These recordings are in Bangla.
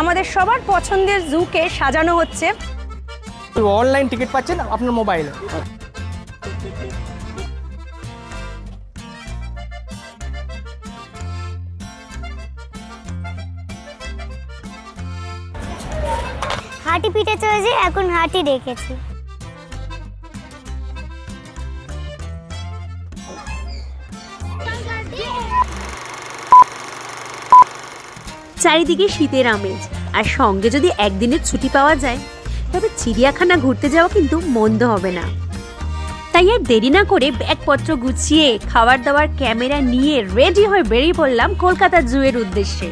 আমাদের সবার পছন্দের জুকে সাজানো হচ্ছে। অনলাইন টিকিট পাচ্ছেন আপনার মোবাইলে। হাঁটি পিঠে চলেছে, এখন হাঁটি রেখেছি। চারিদিকে শীতের আমেজ, আর সঙ্গে যদি একদিনের ছুটি পাওয়া যায় তবে চিড়িয়াখানা ঘুরতে যাওয়া কিন্তু মন্দ হবে না। তাই আর দেরি না করে ব্যাগপত্র গুছিয়ে খাবার দাবার ক্যামেরা নিয়ে রেডি হয়ে বেরিয়ে পড়লাম কলকাতা জুয়ের উদ্দেশ্যে।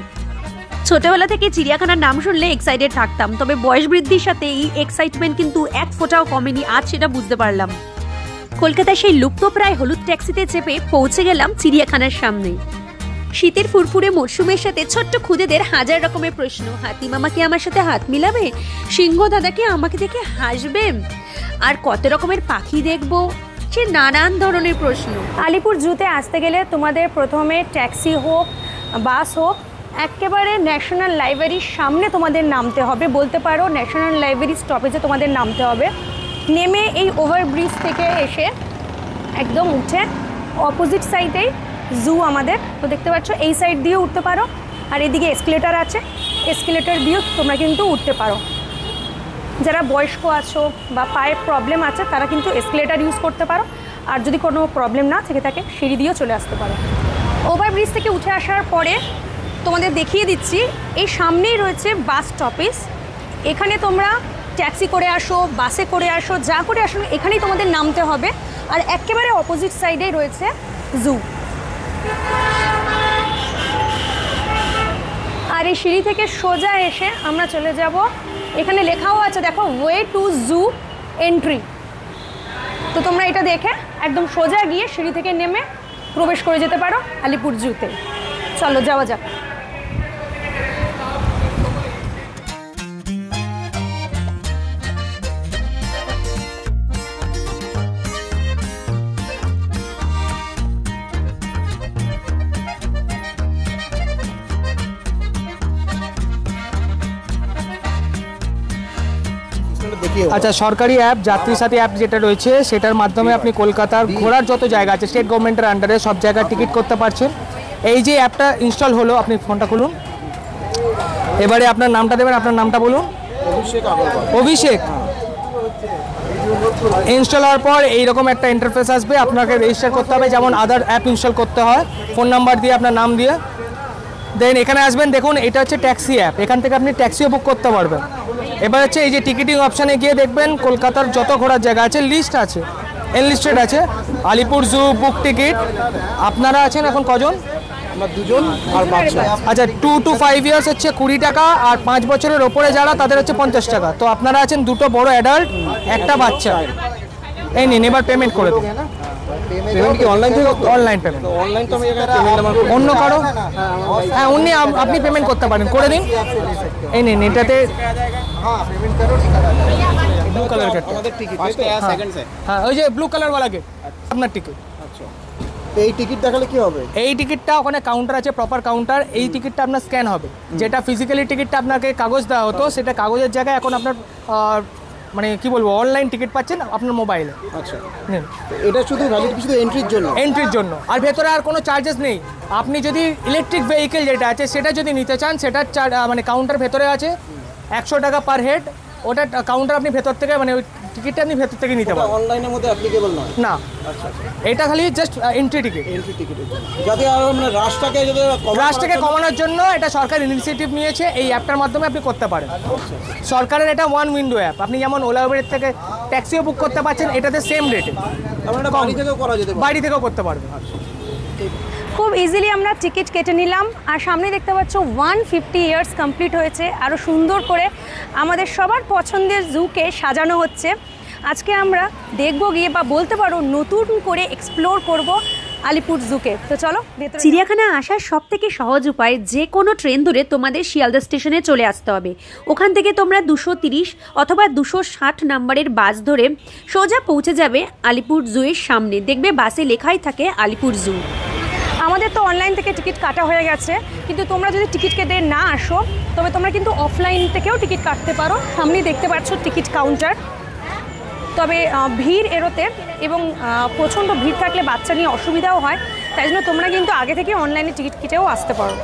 ছোটবেলা থেকে চিড়িয়াখানার নাম শুনলে এক্সাইটেড থাকতাম, তবে বয়স বৃদ্ধির সাথে এই এক্সাইটমেন্ট কিন্তু এক ফোঁটাও কমেনি, আজ সেটা বুঝতে পারলাম। কলকাতায় সেই লুপ্তপ্রায় হলুদ ট্যাক্সিতে চেপে পৌঁছে গেলাম চিড়িয়াখানার সামনে। শীতের ফুরফুরে মরশুমের সাথে ছোট্ট খুদেদের হাজার রকমের প্রশ্ন। হাতি মামা কি আমার সাথে হাত মিলাবে? সিংহ দাদা কি আমাকে দেখে হাসবে? আর কত রকমের পাখি দেখবো, সে নানান ধরনের প্রশ্ন। আলিপুর জুতে আসতে গেলে তোমাদের প্রথমে ট্যাক্সি হোক বাস হোক একেবারে ন্যাশনাল লাইব্রেরির সামনে তোমাদের নামতে হবে, বলতে পারো ন্যাশনাল লাইব্রেরি স্টপেজে তোমাদের নামতে হবে। নেমে এই ওভারব্রিজ থেকে এসে একদম উঠে অপোজিট সাইডেই জু আমাদের, তো দেখতে পাচ্ছ এই সাইড দিয়েও উঠতে পারো, আর এদিকে এসকেলেটার আছে, এসকেলেটার দিয়েও তোমরা কিন্তু উঠতে পারো। যারা বয়স্ক আছো বা পায়ের প্রবলেম আছে তারা কিন্তু এসকেলেটার ইউজ করতে পারো, আর যদি কোনো প্রবলেম না থেকে থাকে সিঁড়ি দিয়েও চলে আসতে পারো। ওভারব্রিজ থেকে উঠে আসার পরে তোমাদের দেখিয়ে দিচ্ছি এই সামনেই রয়েছে বাস স্টপেজ। এখানে তোমরা ট্যাক্সি করে আসো, বাসে করে আসো, যা করে আসো এখানেই তোমাদের নামতে হবে। আর একেবারে অপোজিট সাইডেই রয়েছে জু। আর এই সিঁড়ি থেকে সোজা এসে আমরা চলে যাব, এখানে লেখাও আছে দেখো, ওয়ে টু জু এন্ট্রি। তো তোমরা এটা দেখে একদম সোজা গিয়ে সিঁড়ি থেকে নেমে প্রবেশ করে যেতে পারো আলিপুর জুতে। চলো যাওয়া যাক। আচ্ছা, সরকারি অ্যাপ যাত্রী সাথী অ্যাপ যেটা রয়েছে সেটার মাধ্যমে আপনি কলকাতার ঘোরার যত জায়গা আছে স্টেট গভর্নমেন্টের আন্ডারে সব জায়গায় টিকিট করতে পারছেন। এই যে অ্যাপটা ইনস্টল হলো, আপনি ফোনটা খুলুন, এবারে আপনার নামটা দেবেন। আপনার নামটা বলুন। অভিষেক। ইনস্টল হওয়ার পর এইরকম একটা ইন্টারফেস আসবে, আপনাকে রেজিস্টার করতে হবে যেমন আদার অ্যাপ ইনস্টল করতে হয়, ফোন নাম্বার দিয়ে আপনার নাম দিয়ে। দেন এখানে আসবেন, দেখুন এটা হচ্ছে ট্যাক্সি অ্যাপ, এখান থেকে আপনি ট্যাক্সিও বুক করতে পারবেন। এবার হচ্ছে এই যে টিকিটিং অপশানে গিয়ে দেখবেন কলকাতার যত ঘোরার জায়গা আছে লিস্ট আছে, এনলিস্টেড আছে। আলিপুর জু বুক টিকিট। আপনারা আছেন এখন কজন? আমরা দুজন আর বাচ্চা। আচ্ছা, 2 to 5 ইয়ার্স হচ্ছে 20 টাকা, আর 5 বছরের ওপরে যারা তাদের হচ্ছে 50 টাকা। তো আপনারা আছেন দুটো বড় অ্যাডাল্ট, একটা বাচ্চা। এই নিন, এবার পেমেন্ট করে দিন। পেমেন্ট কি অনলাইন থেকে? Online payment. অনলাইন তো আমি পেমেন্ট আমার অন্য কারো? হ্যাঁ, আপনি পেমেন্ট করতে পারেন, করে দিন। এই নিন, এটাতে ব্লু কালার গেট আমাদের টিকিট সেকেন্ড স্যার। হ্যাঁ, ওই যে ব্লু কালার ওয়ালা গেট আপনার টিকিট। আচ্ছা, এই টিকিট দেখালে কি হবে? এই টিকিটটা ওখানে কাউন্টার আছে, প্রপার কাউন্টার। এই টিকিটটা আপনার স্ক্যান হবে। যেটা ফিজিক্যালি টিকিটটা আপনাকে কাগজ দেওয়া হতো, সেটা কাগজের জায়গায় এখন আপনার মানে কি বলবো, অনলাইন টিকিট পাচ্ছেন আপনার মোবাইলে। আচ্ছা, এটা শুধু ভ্যালিড শুধু এন্ট্রির জন্য? এন্ট্রির জন্য, আর ভেতরে আর কোনো চার্জেস নেই। আপনি যদি ইলেকট্রিক ভেহিকেল যেটা আছে সেটা যদি নিতে চান, সেটা মানে কাউন্টার ভেতরে আছে, 100 টাকা পার হেড। ওটা কাউন্টার আপনি ভেতর থেকে, মানে ওই টিকিটটা আপনি ভেতর থেকে নিতে পারেন। অনলাইনের মধ্যে অ্যাপ্লিকেবল নয়? না। আচ্ছা, এটা খালি জাস্ট এন্ট্রি টিকিট। এন্ট্রি টিকিটের জন্য, যাতে মানে রাশটাকে কমানোর জন্য এটা সরকার ইনিশিয়েটিভ নিয়েছে। এই অ্যাপটার মাধ্যমে আপনি করতে পারেন। সরকারের এটা ওয়ান উইন্ডো অ্যাপ। আপনি যেমন ওলা উবের থেকে ট্যাক্সিও বুক করতে পারছেন, এটাতে সেম রেটে। আমরা বাড়ি থেকেও করা যেতে পারে? বাড়ি থেকেও করতে পারবেন। খুব ইজিলি আমরা টিকিট কেটে নিলাম। আর সামনে দেখতে পাচ্ছ 150 ইয়ার্স কমপ্লিট হয়েছে, আরও সুন্দর করে আমাদের সবার পছন্দের জুকে সাজানো হচ্ছে। আজকে আমরা দেখবো গিয়ে, বা বলতে পারো নতুন করে এক্সপ্লোর করব আলিপুর জুকে। তো চলো। চিড়িয়াখানা আসার সব থেকে সহজ উপায়, যে কোনো ট্রেন ধরে তোমাদের শিয়ালদা স্টেশনে চলে আসতে হবে। ওখান থেকে তোমরা 230 অথবা 260 নাম্বারের বাস ধরে সোজা পৌঁছে যাবে আলিপুর জুয়ের সামনে। দেখবে বাসে লেখাই থাকে আলিপুর জু। আমাদের তো অনলাইন থেকে টিকিট কাটা হয়ে গেছে, কিন্তু তোমরা যদি টিকিট কেটে না আসো তবে তোমরা কিন্তু অফলাইন থেকেও টিকিট কাটতে পারো। সামনেই দেখতে পাচ্ছ টিকিট কাউন্টার। তবে ভিড় এড়োতে এবং প্রচণ্ড ভিড় থাকলে বাচ্চা নিয়ে অসুবিধাও হয়, তাই জন্য তোমরা কিন্তু আগে থেকে অনলাইনে টিকিট কেটেও আসতে পারো।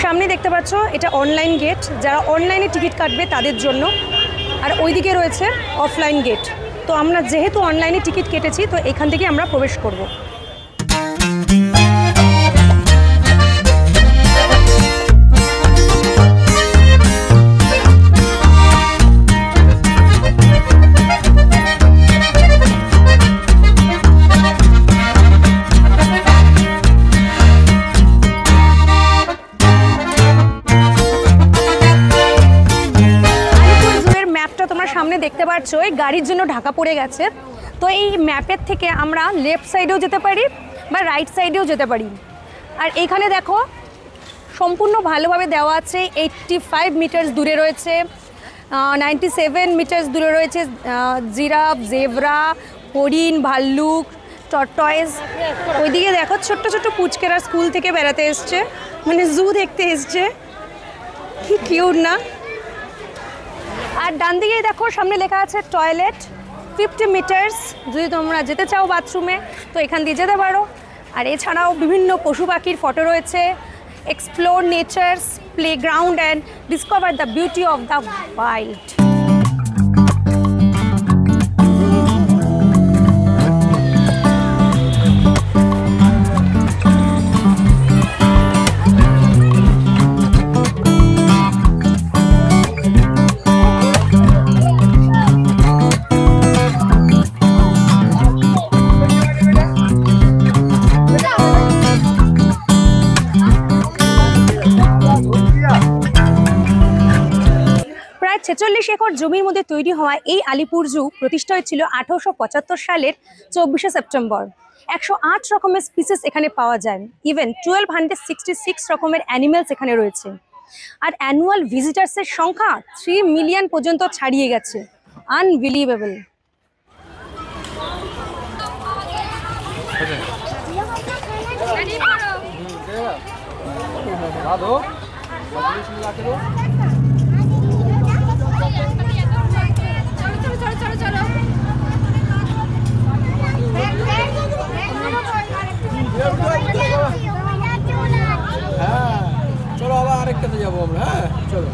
সামনে দেখতে পাচ্ছ এটা অনলাইন গেট, যারা অনলাইনে টিকিট কাটবে তাদের জন্য, আর ওইদিকে রয়েছে অফলাইন গেট। তো আমরা যেহেতু অনলাইনে টিকিট কেটেছি তো এখান থেকে আমরা প্রবেশ করব। সামনে দেখতে পাচ্ছ এই গাড়ির জন্য ঢাকা পড়ে গেছে। তো এই ম্যাপের থেকে আমরা লেফট সাইডেও যেতে পারি বা রাইট সাইডেও যেতে পারি। আর এইখানে দেখো সম্পূর্ণ ভালোভাবে দেওয়া আছে। 85 মিটার দূরে রয়েছে, 97 মিটার দূরে রয়েছে জিরাফ, জেব্রা, হরিণ, ভাল্লুক, টর্টয়েস। ওইদিকে দেখো ছোট্ট ছোট্ট পুচকেরা স্কুল থেকে বেড়াতে এসছে, মানে জু দেখতে এসছে। কি কিউট না? আর ডান দিকেই দেখো সামনে লেখা আছে টয়লেট 50 মিটার্স। যদি তোমরা যেতে চাও বাথরুমে তো এখান দিয়ে যেতে পারো। আর এছাড়াও বিভিন্ন পশু পাখির ফটো রয়েছে। Explore nature's playground and discover the beauty of the wild. প্রায় 46 একর জমির মধ্যে তৈরি হওয়া এই আলিপুর জু প্রতিষ্ঠা হয়েছিল 1875 সালের 24শে সেপ্টেম্বর। 108 রকমের স্পিসিস এখানে পাওয়া যায়। ইভেন 1266 রকমের অ্যানিমেলস এখানে রয়েছে। আর অ্যানুয়াল ভিজিটার্সের সংখ্যা 3 মিলিয়ন পর্যন্ত ছাড়িয়ে গেছে। আনবিলিভেবল। চলো আবার আরেকটাতে যাবো আমরা। হ্যাঁ চলো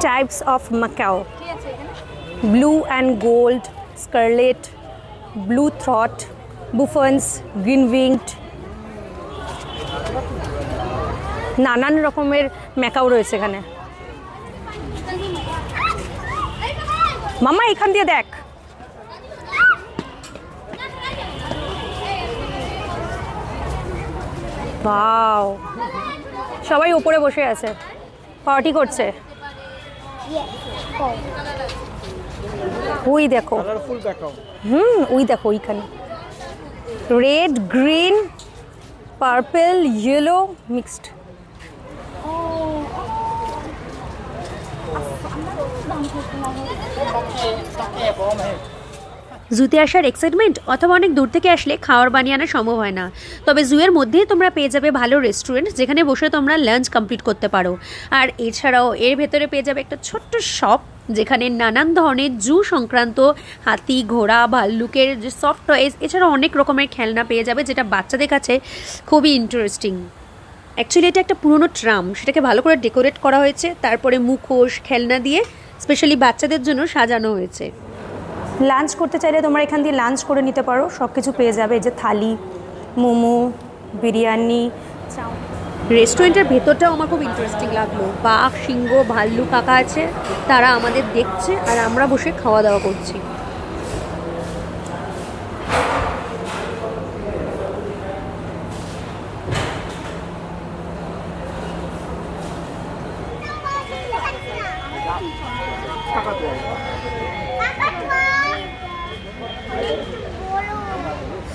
Types of macaw: blue and gold, scarlet, blue throat, buffons, green winged। নানান রকমের ম্যাকাও রয়েছে এখানে। মামা এখান দিয়ে দেখ। ওয়াও, সবাই উপরে বসে আছে, পার্টি করছে। ওই দেখো, ওই দেখো ওইখানে red, green, purple, yellow mixed. জুতে আসার এক্সাইটমেন্ট অথবা অনেক দূর থেকে আসলে খাওয়ার বানিয়ে আনা সম্ভব হয় না। তবে জুয়ের মধ্যেই তোমরা পেয়ে যাবে ভালো রেস্টুরেন্ট, যেখানে বসে তোমরা লাঞ্চ কমপ্লিট করতে পারো। আর এছাড়াও এর ভেতরে পেয়ে যাবে একটা ছোট্ট শপ, যেখানে নানান ধরনের জু সংক্রান্ত হাতি, ঘোড়া, ভাল্লুকের যে সফট টয়েস, এছাড়াও অনেক রকমের খেলনা পেয়ে যাবে, যেটা বাচ্চাদের কাছে খুবই ইন্টারেস্টিং। অ্যাকচুয়ালি এটা একটা পুরনো ট্রাম, সেটাকে ভালো করে ডেকোরেট করা হয়েছে, তারপরে মুখোশ, খেলনা দিয়ে স্পেশালি বাচ্চাদের জন্য সাজানো হয়েছে। লাঞ্চ করতে চাইলে তোমরা এখান দিয়ে লাঞ্চ করে নিতে পারো, সব কিছু পেয়ে যাবে। যে থালি, মোমো, বিরিয়ানি, রেস্টুরেন্টের ভেতরটাও আমার খুব ইন্টারেস্টিং লাগলো। বাঘ, সিংহ, ভাল্লুক কাকা আছে, তারা আমাদের দেখছে আর আমরা বসে খাওয়া দাওয়া করছি।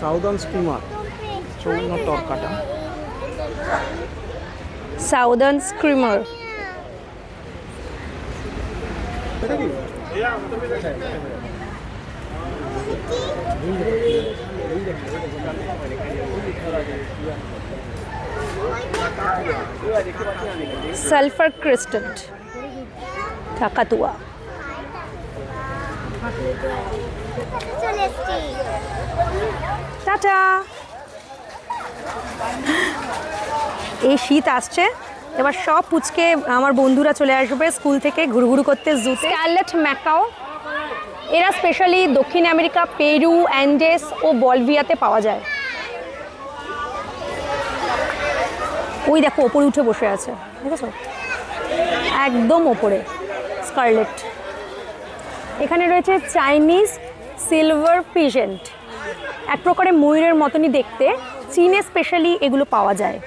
সাউদার্ন স্কিমার, চৌন তরকাটা। Southern screamer. সালফার ক্রিস্টাল কাকাতুয়া। চলে এসছি। টাটা। এই শীত আসছে, এবার সব পুচকে আমার বন্ধুরা চলে আসবে স্কুল থেকে ঘুরঘুরু করতে জুতে। স্কারলেট ম্যাকাও, এরা স্পেশালি দক্ষিণ আমেরিকা, পেরু, অ্যান্ডেস ও বলভিয়াতে পাওয়া যায়। ওই দেখো ওপরে উঠে বসে আছে, দেখেছো, একদম ওপরে স্কারলেট। এখানে রয়েছে চাইনিজ সিলভার পিজেন্ট, এক প্রকারের ময়ূরের মতনই দেখতে, চীনে স্পেশালি এগুলো পাওয়া যায়।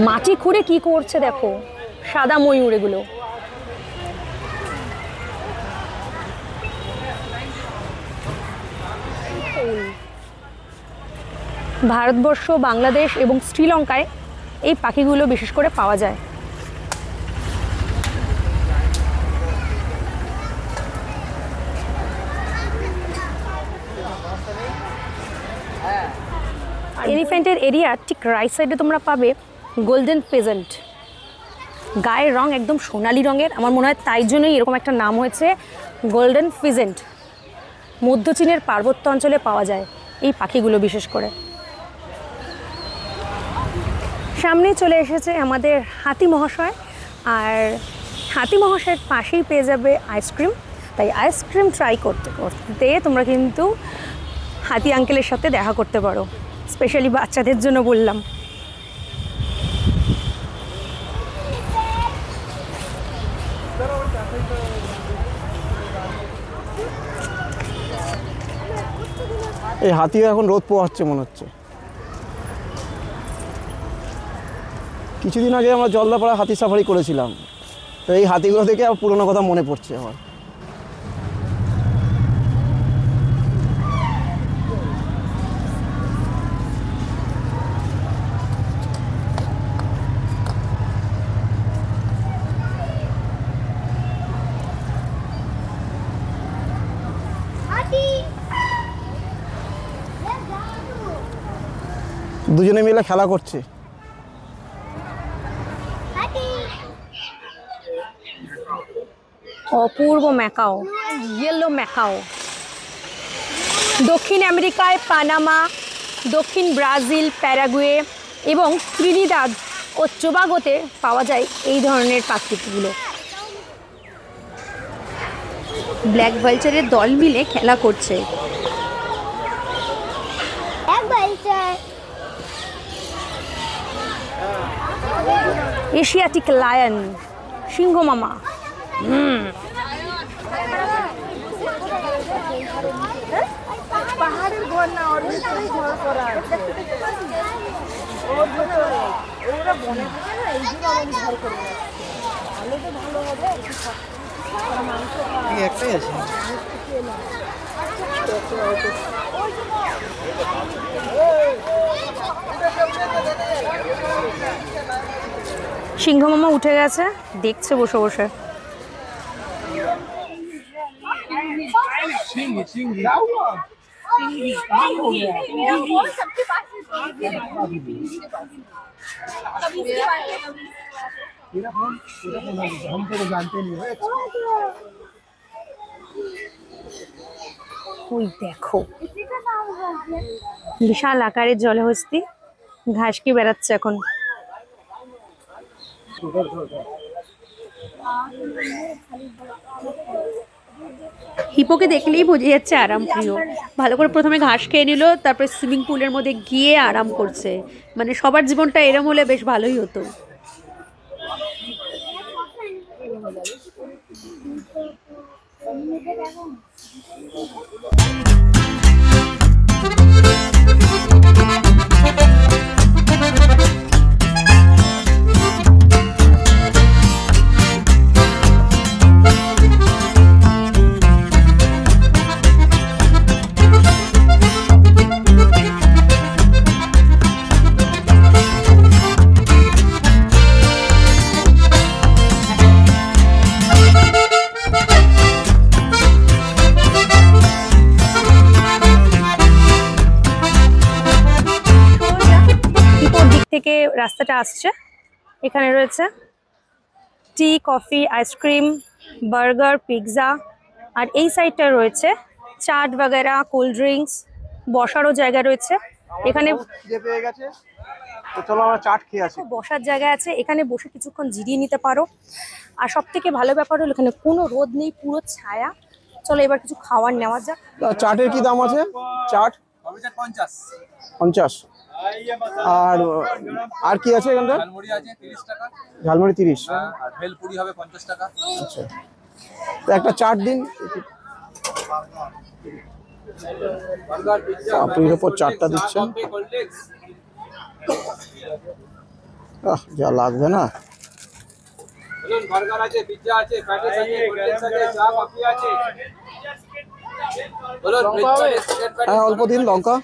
মাটি খুঁড়ে কি করছে দেখো, সাদা ময়ূর এগুলো। ভারতবর্ষ, বাংলাদেশ এবং শ্রীলঙ্কায় এই পাখিগুলো বিশেষ করে পাওয়া যায়। এলিফ্যান্টের এরিয়া ঠিক রাইট সাইডে তোমরা পাবে গোল্ডেন ফিজেন্ট। গায়ের রং একদম সোনালি রঙের, আমার মনে হয় তাই জন্যই এরকম একটা নাম হয়েছে গোল্ডেন ফিজেন্ট। মধ্য চীনের পার্বত্য অঞ্চলে পাওয়া যায় এই পাখিগুলো বিশেষ করে। সামনে চলে এসেছে আমাদের হাতি মহাশয়, আর হাতি মহাশয়ের পাশেই পেয়ে যাবে আইসক্রিম। তাই আইসক্রিম ট্রাই করতে করতে তোমরা কিন্তু হাতি আঙ্কেলের সাথে দেখা করতে পারো, স্পেশালি বাচ্চাদের জন্য বললাম। এই হাতিও এখন রোদ পোহাচ্ছে মনে হচ্ছে। কিছুদিন আগে আমরা জলদাপাড়া হাতি সাফারি করেছিলাম, তো এই হাতিগুলো দেখে আর পুরোনো কথা মনে পড়ছে আমার। দুজনে মিলে খেলা করছে। অপূর্ব ম্যাকাও, ইয়েলো ম্যাকাও। দক্ষিণ আমেরিকায় পানামা, দক্ষিণ ব্রাজিল, প্যারাগুয়ে এবং ত্রিনিদাদ ও টোবাগোতে পাওয়া যায় এই ধরনের পাখিগুলো। ব্ল্যাক ভালচারের দল মিলে খেলা করছে। এশিয়াটিক লায়ন, সিংহ মামা। পাহাড়ের ঘর না, ওর ঘর করা আছে। ওরা বনে থাকে না, এই জন্য আমি ঘর করে রাখছি। ভালো তো ভালো হবে, একটাই আছে। সিংহ মামা উঠে গেছে, দেখছে বসে বসে। ওই দেখো বিশাল আকারের জলহস্তি ঘাস কি বেড়াচ্ছে এখন। হিপোকে দেখলেই বোঝা যাচ্ছে আরাম প্রিয়। ভালো করে প্রথমে ঘাস খেয়ে নিল, তারপরে সুইমিং পুলের মধ্যে গিয়ে আরাম করছে। মানে সবার জীবনটা এরম হলে বেশ ভালোই হতো। রাস্তাটা আসছে, এখানে রয়েছে টি, কফি, আইসক্রিম, বার্গার, পিৎজা, আর এই সাইডটা রয়েছে চাট বাগেরা, কোল্ড ড্রিঙ্কস, বসারও জায়গা রয়েছে। এখানে পেয়ে গেছে, তো চলো আমরা চাট খেয়ে আসি। বসার জায়গা আছে, এখানে বসে কিছুক্ষণ জিরিয়ে নিতে পারো। আর সব থেকে ভালো ব্যাপার হলো এখানে কোনো রোদ নেই, পুরো ছায়া। চলো এবার কিছু খাবার নেওয়া যাক। চাটের কি দাম আছে? চাট 50। আর আর কি আছে এখানটা? ঝালমুড়ি আছে 30 টাকা, ঝালমুড়ি 30। আর ভেলপুরি হবে 50 টাকা। আচ্ছা, তো একটা চাট দিন। আপনির ওপর চাটটা দিচ্ছেন, যা লাগবে না। বার্গার আছে, পিৎজা আছে, প্যাটিস আছে, কোল্ড ড্রিঙ্কস আছে, চা কফি আছে। বলো হ্যাঁ, অল্প দিন লঙ্কা।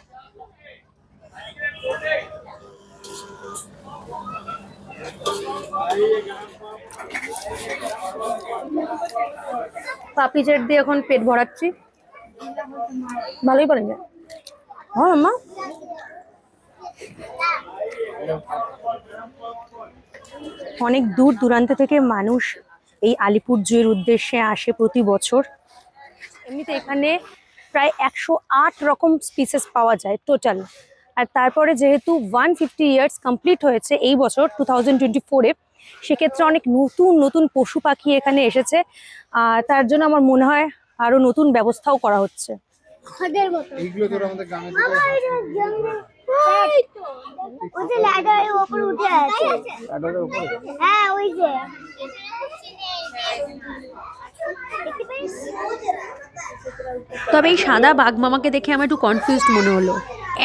পাপড়ি চাট দিয়ে এখন পেট ভরাচ্ছি, ভালোই পারেন না? হ্যাঁ মা, অনেক দূর দূরান্ত থেকে মানুষ এই আলিপুর জুয়ের উদ্দেশ্যে আসে প্রতি বছর। এমনিতে এখানে প্রায় 108 রকম স্পিসেস পাওয়া যায় টোটাল। আর তারপরে যেহেতু 150 ইয়ার্স কমপ্লিট হয়েছে এই বছর 2024-এ, সেক্ষেত্রে অনেক নতুন নতুন পশু পাখি এখানে এসেছে। আর তার জন্য আমার মনে হয় আরো নতুন ব্যবস্থাও করা হচ্ছে। এইগুলো তো আমাদের গ্রামে ওই যে ল্যাডারের উপর উঠে আছে। হ্যাঁ ওই যে তবে এই সাদা বাঘ মামাকে দেখে আমার একটু কনফিউজড মনে হলো।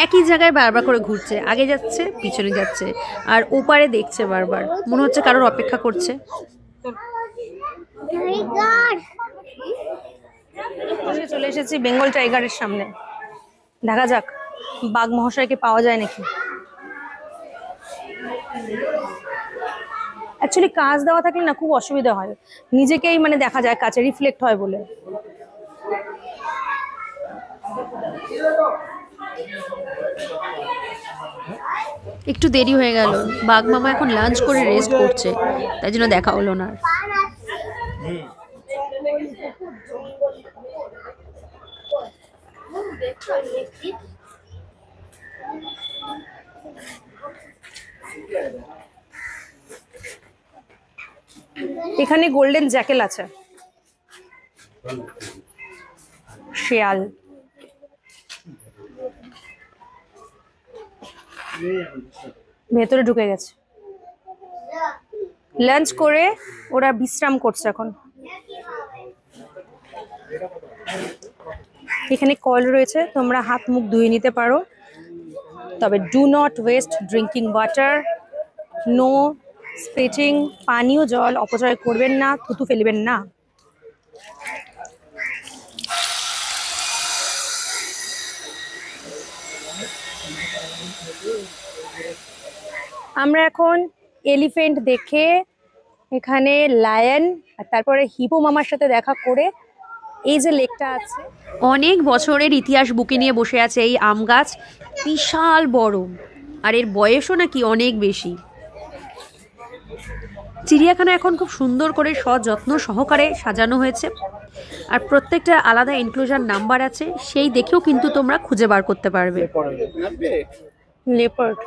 একই জায়গায় বারবার করে ঘুরছে, আগে যাচ্ছে পিছনে যাচ্ছে, আর ওপারে দেখছে বারবার, মনে হচ্ছে কারোর অপেক্ষা করছে। চলে এসেছি বেঙ্গল টাইগারের সামনে, দেখা যাক বাঘ মহাশয়কে পাওয়া যায় নাকি। অ্যাকচুয়ালি কাঁচ দেওয়া থাকলে না খুব অসুবিধা হয়, নিজেকেই মানে দেখা যায় কাছে, রিফ্লেক্ট হয় বলে। একটু দেরি হয়ে গেল, বাঘ মামা এখন লাঞ্চ করে রেস্ট করছে, তাই জন্য দেখা হলো না। এখানে গোল্ডেন জ্যাকেল আছে, শেয়াল। ভেতরে ঢুকে গেছে, লাঞ্চ করে ওরা বিশ্রাম করছে এখন। এখানে কল রয়েছে, তোমরা হাত মুখ ধুয়ে নিতে পারো, তবে do not waste drinking water, no spitting, পানীয় জল অপচয় করবেন না, থুতু ফেলবেন না। আমরা এখন এলিফ্যান্ট দেখে, এখানে লায়ন, আর তারপরে হিপো মামার সাথে দেখা করে এই যে লেকটা আছে। অনেক বছরের ইতিহাস বুকে নিয়ে বসে আছে এই আম গাছ, বিশাল বড়, আর এর বয়সও নাকি অনেক বেশি। চিড়িয়াখানা এখন খুব সুন্দর করে সযত্ন সহকারে সাজানো হয়েছে, আর প্রত্যেকটা আলাদা ইনক্লুশন নাম্বার আছে, সেই দেখেও কিন্তু তোমরা খুঁজে বার করতে পারবে। লেপার্ড,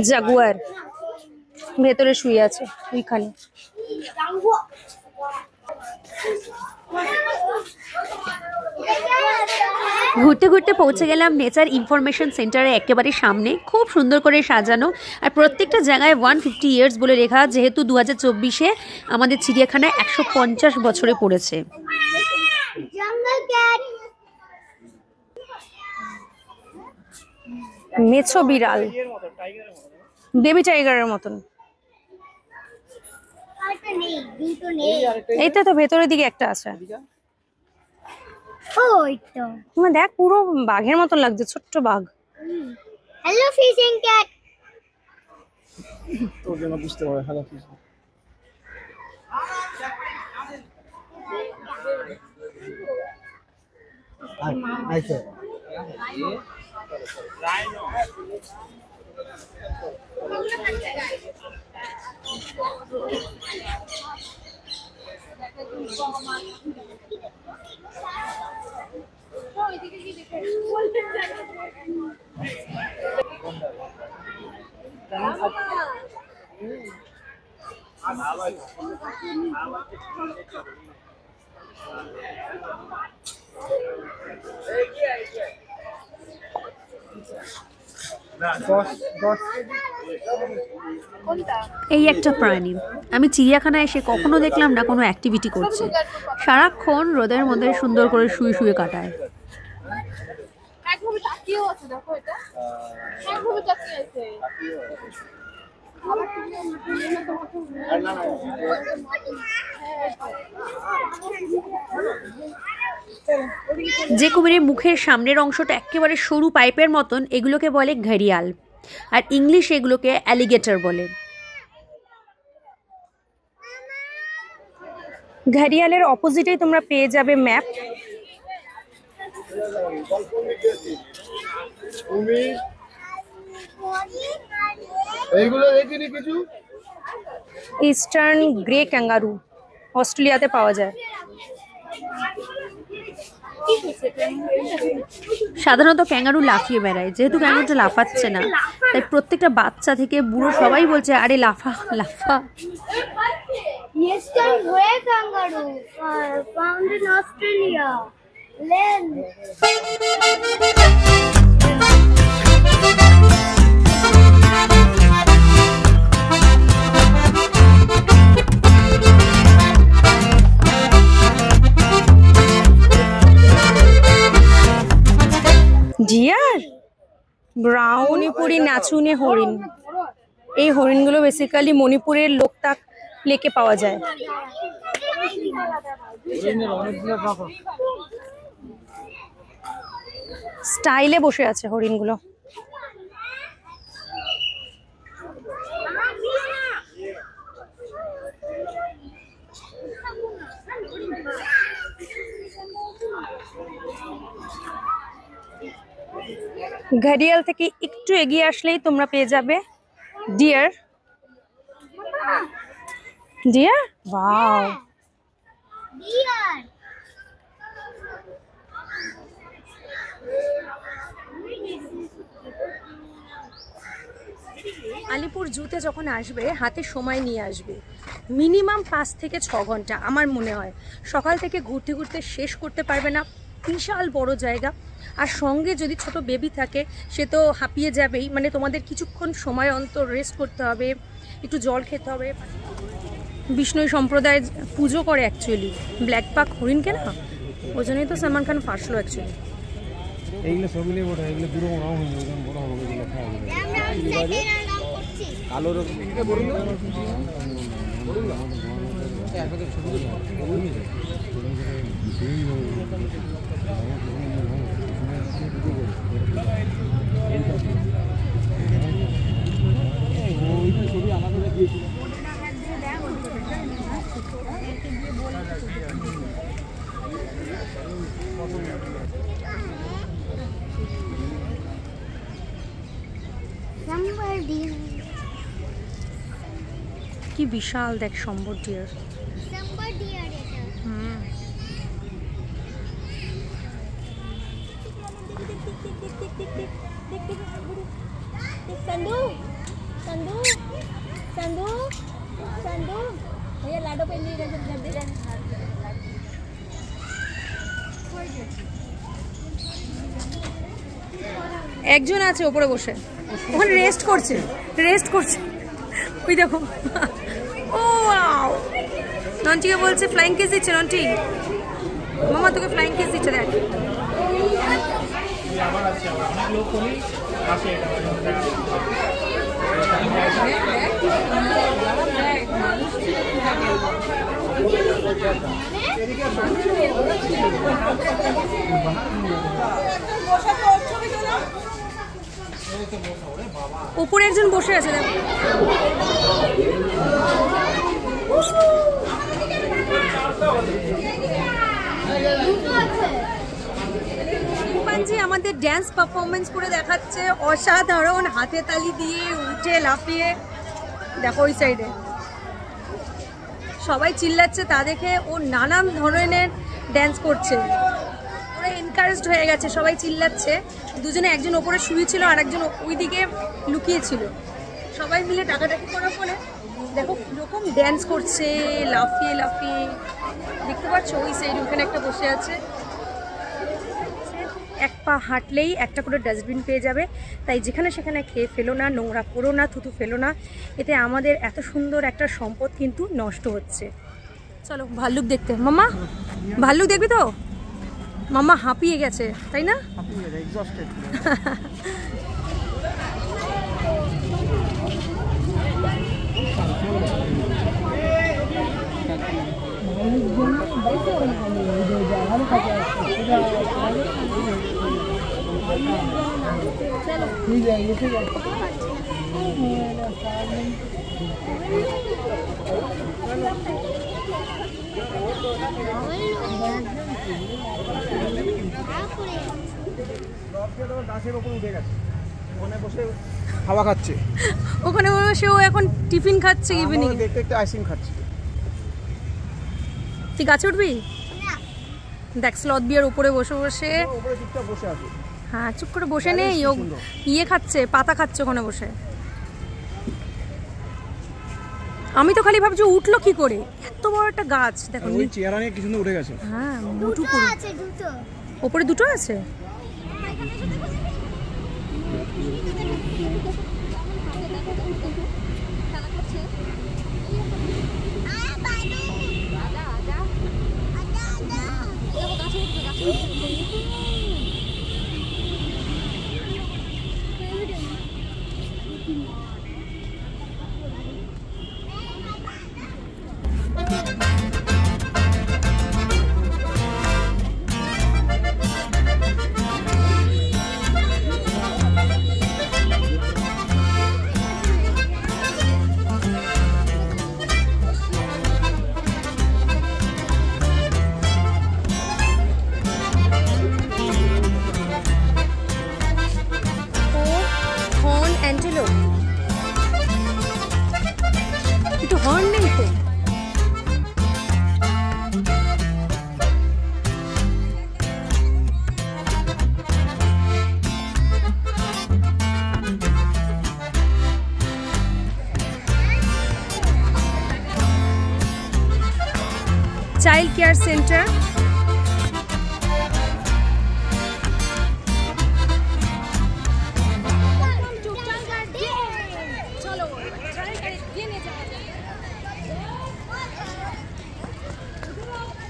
জাগুয়ার ভেতরে শুয়ে আছে ওইখানে। ঘুরতে ঘুরতে পৌঁছে গেলাম নেচার ইনফরমেশন সেন্টারের একেবারে সামনে, খুব সুন্দর করে সাজানো, আর প্রত্যেকটা জায়গায় 150 ইয়ার্স বলে লেখা, যেহেতু 2024-এ আমাদের চিড়িয়াখানায় 150 বছরে পড়েছে। মেছো বিড়াল, বেবি টাইগারের মতন। নেই, দুটো নেই। এইটা তো ভেতরের দিকে একটা আছে। ওই তো। তোমার দেখ পুরো বাঘের মতন লাগছে, ছোট্ট বাঘ। Hello fishing cat. তোর জন্য বুঝতে পারে হ্যালো ফিশিং। আচ্ছা এই একটা প্রাণী, আমি চিড়িয়াখানায় এসে কখনো দেখলাম না কোনো অ্যাক্টিভিটি করছে। সারাক্ষণ রোদের মধ্যে সুন্দর করে শুয়ে শুয়ে কাটায়। একভাবে তাকিয়েও আছে, দেখো এটা একভাবে তাকিয়ে আছে। যে কুমিরের মুখের সামনের অংশটা একেবারে সরু পাইপের মতন, এগুলোকে বলে ঘড়িয়াল, আর ইংলিশে এগুলোকে অ্যালিগেটর বলে। ঘড়িয়ালের অপোজিটেই তোমরা পেয়ে যাবে ম্যাপ। এইগুলো দেখিনি কিছু। ইস্টার্ন গ্রে ক্যাঙ্গারু অস্ট্রেলিয়াতে পাওয়া যায়। সাধারণত ক্যাঙ্গারু লাফিয়ে বেড়ায়, যেহেতু ক্যাঙ্গারুটা লাফাচ্ছে না, তাই প্রত্যেকটা বাচ্চা থেকে বুড়ো সবাই বলছে আরে লাফা লাফা। Eastern grey kangaroo found in Australia. লেন ডিয়ার, ব্রাউনিপুরি নাচুনে হরিণ। এই হরিণগুলো বেসিক্যালি মণিপুরের লোকটাক লেকে পাওয়া যায়। স্টাইলে বসে আছে হরিণগুলো। ঘড়িয়াল থেকে একটু এগিয়ে আসলেই তোমরা পেয়ে যাবে deer. Deer, wow. Deer Alipur জুতে যখন আসবে হাতে সময় নিয়ে আসবে, মিনিমাম 5 থেকে 6 ঘন্টা আমার মনে হয়। সকাল থেকে ঘুরতে ঘুরতে শেষ করতে পারবে না, বিশাল বড় জায়গা। আর সঙ্গে যদি ছোট বেবি থাকে সে তো হাঁপিয়ে যাবেই, মানে তোমাদের কিছুক্ষণ সময় অন্তর রেস্ট করতে হবে, একটু জল খেতে হবে। বিষ্ণুই সম্প্রদায় পুজো করে অ্যাকচুয়ালি ব্ল্যাক পাক হরিণকে না, ওই জন্যই তো সলমান খান ফাঁসলো অ্যাকচুয়ালি। এইগুলো সব মিলিয়ে বড়, এগুলো দূর বড় হয়ে যাবে, বড় হবে এগুলো খাওয়া যাবে। আমরা সেকেন্ড রাউন্ড করছি। কালো রকম এটা বলুন না, বলুন না একদম ছোট ছবি আলাদা দিয়েছিল। কি বিশাল দেখ সম্বর ডিয়ার। সাম্বার ডিয়ার এটা। संदू संदू संदू संदू ये लाडो पे नहीं कर दे। একজন আছে উপরে বসে, ওখানে রেস্ট করছে ওই দেখো। ও ওয়াও, নন্টিকে বলছে ফ্লাইং কিস দিচ্ছে। নন্টি মামা তোকে ফ্লাইং কিস দিচ্ছে দেখ। উপরে একজন বসে আছে দেখো। শিম্পাঞ্জি আমাদের ড্যান্স পারফরমেন্স করে দেখাচ্ছে, অসাধারণ, হাতে তালি দিয়ে উঠে লাফিয়ে। দেখো ওই সাইডে সবাই চিল্লাচ্ছে, তা দেখে ও নানান ধরনের ড্যান্স করছে। ওরা এনকারেজড হয়ে গেছে, সবাই চিল্লাচ্ছে। দুজনে, একজন ওপরে শুয়েছিল আর একজন ওইদিকে লুকিয়েছিল। সবাই মিলে টাকাটাকি করার ফলে দেখো কীরকম ড্যান্স করছে, লাফিয়ে লাফিয়ে। দেখতে পাচ্ছ ওই সাইড ওখানে একটা বসে আছে। এক পা হাঁটলেই একটা করে ডাস্টবিন পেয়ে যাবে, তাই যেখানে সেখানে খেয়ে ফেলো না, নোংরা করো না, থুতু ফেলো না। এতে আমাদের এত সুন্দর একটা সম্পদ কিন্তু নষ্ট হচ্ছে। চলো ভাল্লুক দেখতে। মাম্মা ভাল্লুক দেখবি তো? মাম্মা হাঁপিয়ে গেছে তাই না? হাওয়া খাচ্ছে ওখানে বসে, ও এখন টিফিন খাচ্ছে, ইভিনিং দেখতে একটা আইসক্রিম খাচ্ছে। তুই গাছে উঠবি? দেখ স্লথ বিয়ার উপরে বসে বসে, উপরে চুপচাপ বসে আছে। হ্যাঁ চুপ করে বসে নেই, ও ইয়ে খাচ্ছে, পাতা খাচ্ছে ওখানে বসে। আমি তো খালি ভাবছি উঠলো কি করে, এত বড় একটা গাছ। দেখো ওই চেয়ারা নিয়ে কি সুন্দর উঠে গেছে। হ্যাঁ মুঠু পুরো ওপরে দুটো আছে। একটু হর্ন নেই তো? Child care centre.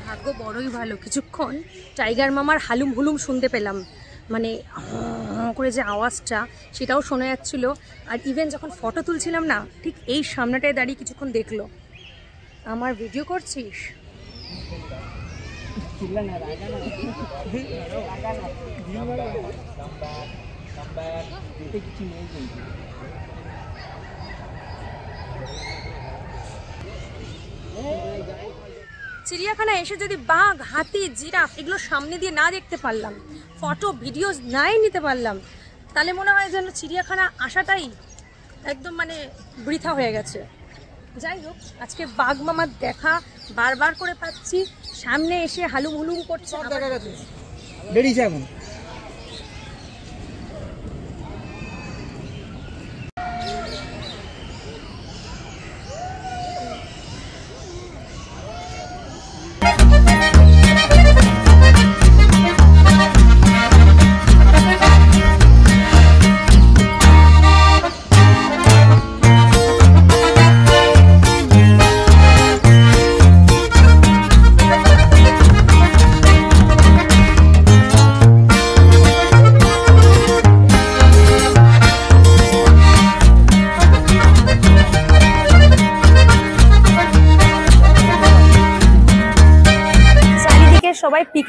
ভাগ্য বড়ই ভালো, কিছুক্ষণ টাইগার মামার হালুম হুলুম শুনতে পেলাম, মানে করে যে আওয়াজটা সেটাও শোনা যাচ্ছিল। আর ইভেন যখন ফটো তুলছিলাম না, ঠিক এই সামনেটায় দাঁড়িয়ে কিছুক্ষণ দেখলো। আমার ভিডিও করছিস? চিড়িয়াখানা এসে যদি বাঘ, হাতি, জিরাফ এগুলো সামনে দিয়ে না দেখতে পারলাম, ফটো ভিডিও নাই নিতে পারলাম, তাহলে মনে হয় যেন চিড়িয়াখানা আসাটাই একদম মানে বৃথা হয়ে গেছে। যাই হোক, আজকে বাঘ মামার দেখা বারবার করে পাচ্ছি, সামনে এসে হালুম হুলুম করছে। দেখা গেছে, বেরিয়েছে এখন।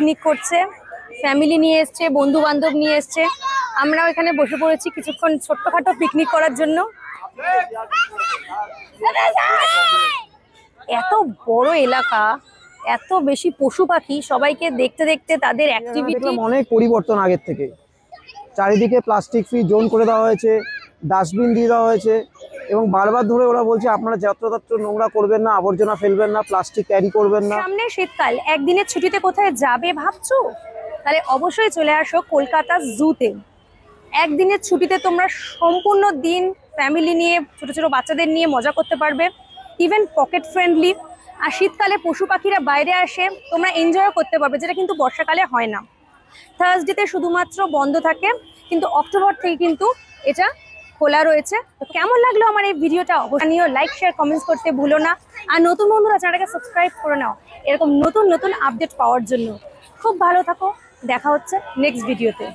পিকনিক করছে, ফ্যামিলি নিয়ে এসছে, বন্ধু বান্ধব নিয়ে এসছে। আমরাও এখানে বসে পড়েছি কিছুক্ষণ ছোট্টখাটো পিকনিক করার জন্য। এত বড় এলাকা, এত বেশি পশু পাখি, সবাইকে দেখতে দেখতে তাদের অ্যাক্টিভিটি দেখলাম অনেক পরিবর্তন আগের থেকে। চারিদিকে প্লাস্টিক ফ্রি জোন করে দেওয়া হয়েছে, ডাস্টবিন দিয়ে দেওয়া হয়েছে, এবং বারবার ধরে ওরা বলছে আপনারা যত্রতত্র নোংরা করবেন না, আবর্জনা ফেলবেন না, প্লাস্টিক ক্যারি করবেন না। সামনে শীতকাল, একদিনের ছুটিতে কোথায় যাবে ভাবছো? তাহলে অবশ্যই চলে আসো কলকাতা জুতে। একদিনের ছুটিতে তোমরা সম্পূর্ণ দিন ফ্যামিলি নিয়ে, ছোট ছোট বাচ্চাদের নিয়ে মজা করতে পারবে, ইভেন পকেট ফ্রেন্ডলি। আর শীতকালে পশু পাখিরা বাইরে আসে, তোমরা এনজয়ও করতে পারবে, যেটা কিন্তু বর্ষাকালে হয় না। থার্সডেতে শুধুমাত্র বন্ধ থাকে, কিন্তু অক্টোবর থেকে কিন্তু এটা খোলা রয়েছে। তো কেমন লাগলো আমার এই ভিডিওটা অবশ্যই লাইক শেয়ার কমেন্টস করতে ভুলো না। আর নতুন বন্ধুরা চ্যানেলটাকে সাবস্ক্রাইব করে নাও এরকম নতুন নতুন আপডেট পাওয়ার জন্য। খুব ভালো থাকো, দেখা হচ্ছে নেক্সট ভিডিওতে।